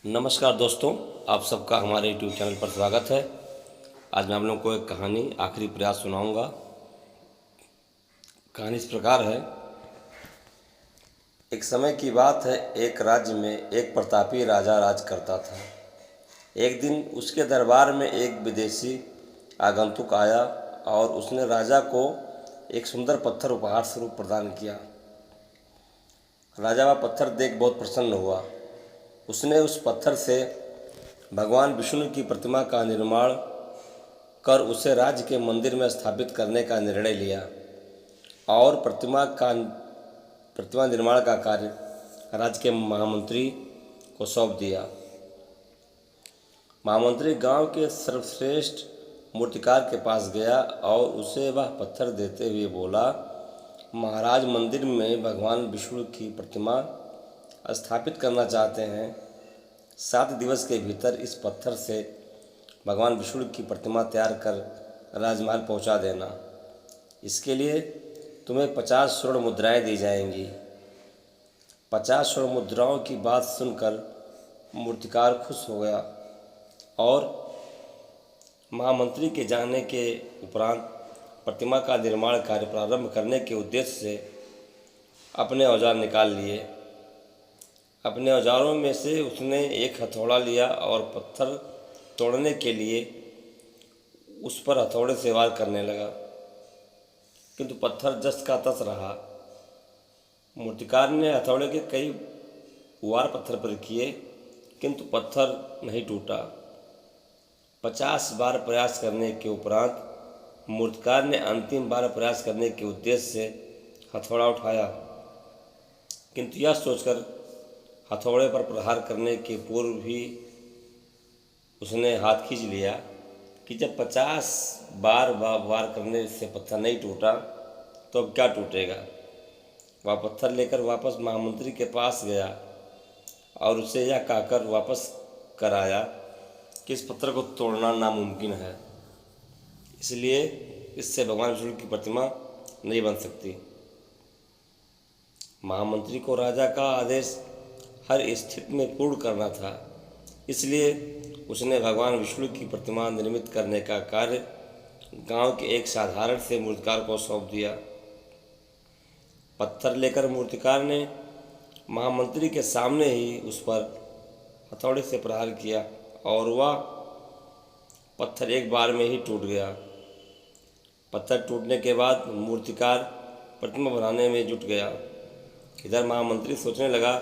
नमस्कार दोस्तों, आप सबका हमारे यूट्यूब चैनल पर स्वागत है। आज मैं आप लोगों को एक कहानी आखिरी प्रयास सुनाऊंगा। कहानी इस प्रकार है। एक समय की बात है, एक राज्य में एक प्रतापी राजा राज करता था। एक दिन उसके दरबार में एक विदेशी आगंतुक आया और उसने राजा को एक सुंदर पत्थर उपहार स्वरूप प्रदान किया। राजा वह पत्थर देख बहुत प्रसन्न हुआ। उसने उस पत्थर से भगवान विष्णु की प्रतिमा का निर्माण कर उसे राज्य के मंदिर में स्थापित करने का निर्णय लिया और प्रतिमा निर्माण का कार्य राज्य के महामंत्री को सौंप दिया। महामंत्री गांव के सर्वश्रेष्ठ मूर्तिकार के पास गया और उसे वह पत्थर देते हुए बोला, महाराज मंदिर में भगवान विष्णु की प्रतिमा स्थापित करना चाहते हैं। 7 दिवस के भीतर इस पत्थर से भगवान विष्णु की प्रतिमा तैयार कर राजमहल पहुंचा देना। इसके लिए तुम्हें 50 स्वर्ण मुद्राएं दी जाएंगी। 50 स्वर्ण मुद्राओं की बात सुनकर मूर्तिकार खुश हो गया और महामंत्री के जाने के उपरांत प्रतिमा का निर्माण कार्य प्रारंभ करने के उद्देश्य से अपने औजार निकाल लिए। अपने औजारों में से उसने एक हथौड़ा लिया और पत्थर तोड़ने के लिए उस पर हथौड़े से वार करने लगा, किंतु पत्थर जस का तस रहा। मूर्तिकार ने हथौड़े के कई वार पत्थर पर किए, किंतु पत्थर नहीं टूटा। 50 बार प्रयास करने के उपरांत मूर्तिकार ने अंतिम बार प्रयास करने के उद्देश्य से हथौड़ा उठाया, किंतु यह सोचकर हथौड़े पर प्रहार करने के पूर्व भी उसने हाथ खींच लिया कि जब 50 बार वार करने से पत्थर नहीं टूटा तो अब क्या टूटेगा। वह पत्थर लेकर वापस महामंत्री के पास गया और उसे यह कहकर वापस कराया कि इस पत्थर को तोड़ना नामुमकिन है, इसलिए इससे भगवान विष्णु की प्रतिमा नहीं बन सकती। महामंत्री को राजा का आदेश हर स्थिति में पूर्ण करना था, इसलिए उसने भगवान विष्णु की प्रतिमा निर्मित करने का कार्य गांव के एक साधारण से मूर्तिकार को सौंप दिया। पत्थर लेकर मूर्तिकार ने महामंत्री के सामने ही उस पर हथौड़े से प्रहार किया और वह पत्थर एक बार में ही टूट गया। पत्थर टूटने के बाद मूर्तिकार प्रतिमा बनाने में जुट गया। इधर महामंत्री सोचने लगा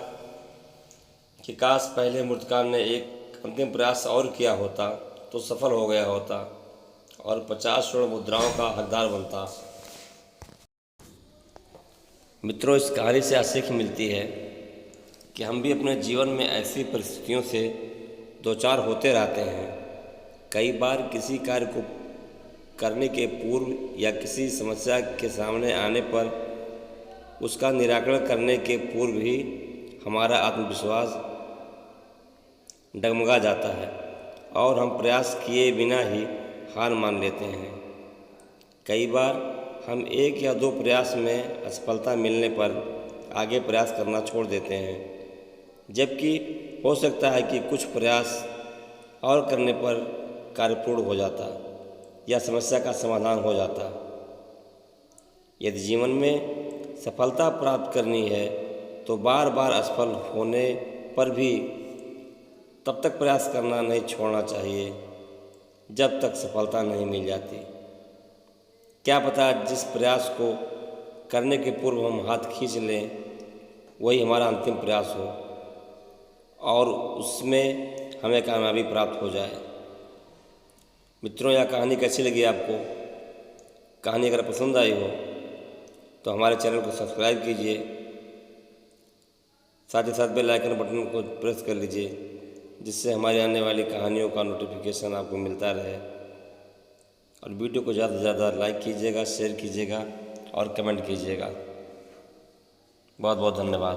कि काश पहले मूर्तिकार ने एक अंतिम प्रयास और किया होता तो सफल हो गया होता और 50 स्वर्ण मुद्राओं का हकदार बनता। मित्रों, इस कहानी से सीख मिलती है कि हम भी अपने जीवन में ऐसी परिस्थितियों से दो चार होते रहते हैं। कई बार किसी कार्य को करने के पूर्व या किसी समस्या के सामने आने पर उसका निराकरण करने के पूर्व ही हमारा आत्मविश्वास डगमगा जाता है और हम प्रयास किए बिना ही हार मान लेते हैं। कई बार हम 1 या 2 प्रयास में असफलता मिलने पर आगे प्रयास करना छोड़ देते हैं, जबकि हो सकता है कि कुछ प्रयास और करने पर कार्य पूर्ण हो जाता या समस्या का समाधान हो जाता। यदि जीवन में सफलता प्राप्त करनी है तो बार बार असफल होने पर भी तब तक प्रयास करना नहीं छोड़ना चाहिए जब तक सफलता नहीं मिल जाती। क्या पता जिस प्रयास को करने के पूर्व हम हाथ खींच लें वही हमारा अंतिम प्रयास हो और उसमें हमें कामयाबी प्राप्त हो जाए। मित्रों, यह कहानी कैसी लगी आपको? कहानी अगर पसंद आई हो तो हमारे चैनल को सब्सक्राइब कीजिए, साथ ही साथ बेल आइकन बटन को प्रेस कर लीजिए, जिससे हमारी आने वाली कहानियों का नोटिफिकेशन आपको मिलता रहे। और वीडियो को ज़्यादा से ज़्यादा लाइक कीजिएगा, शेयर कीजिएगा और कमेंट कीजिएगा। बहुत बहुत धन्यवाद।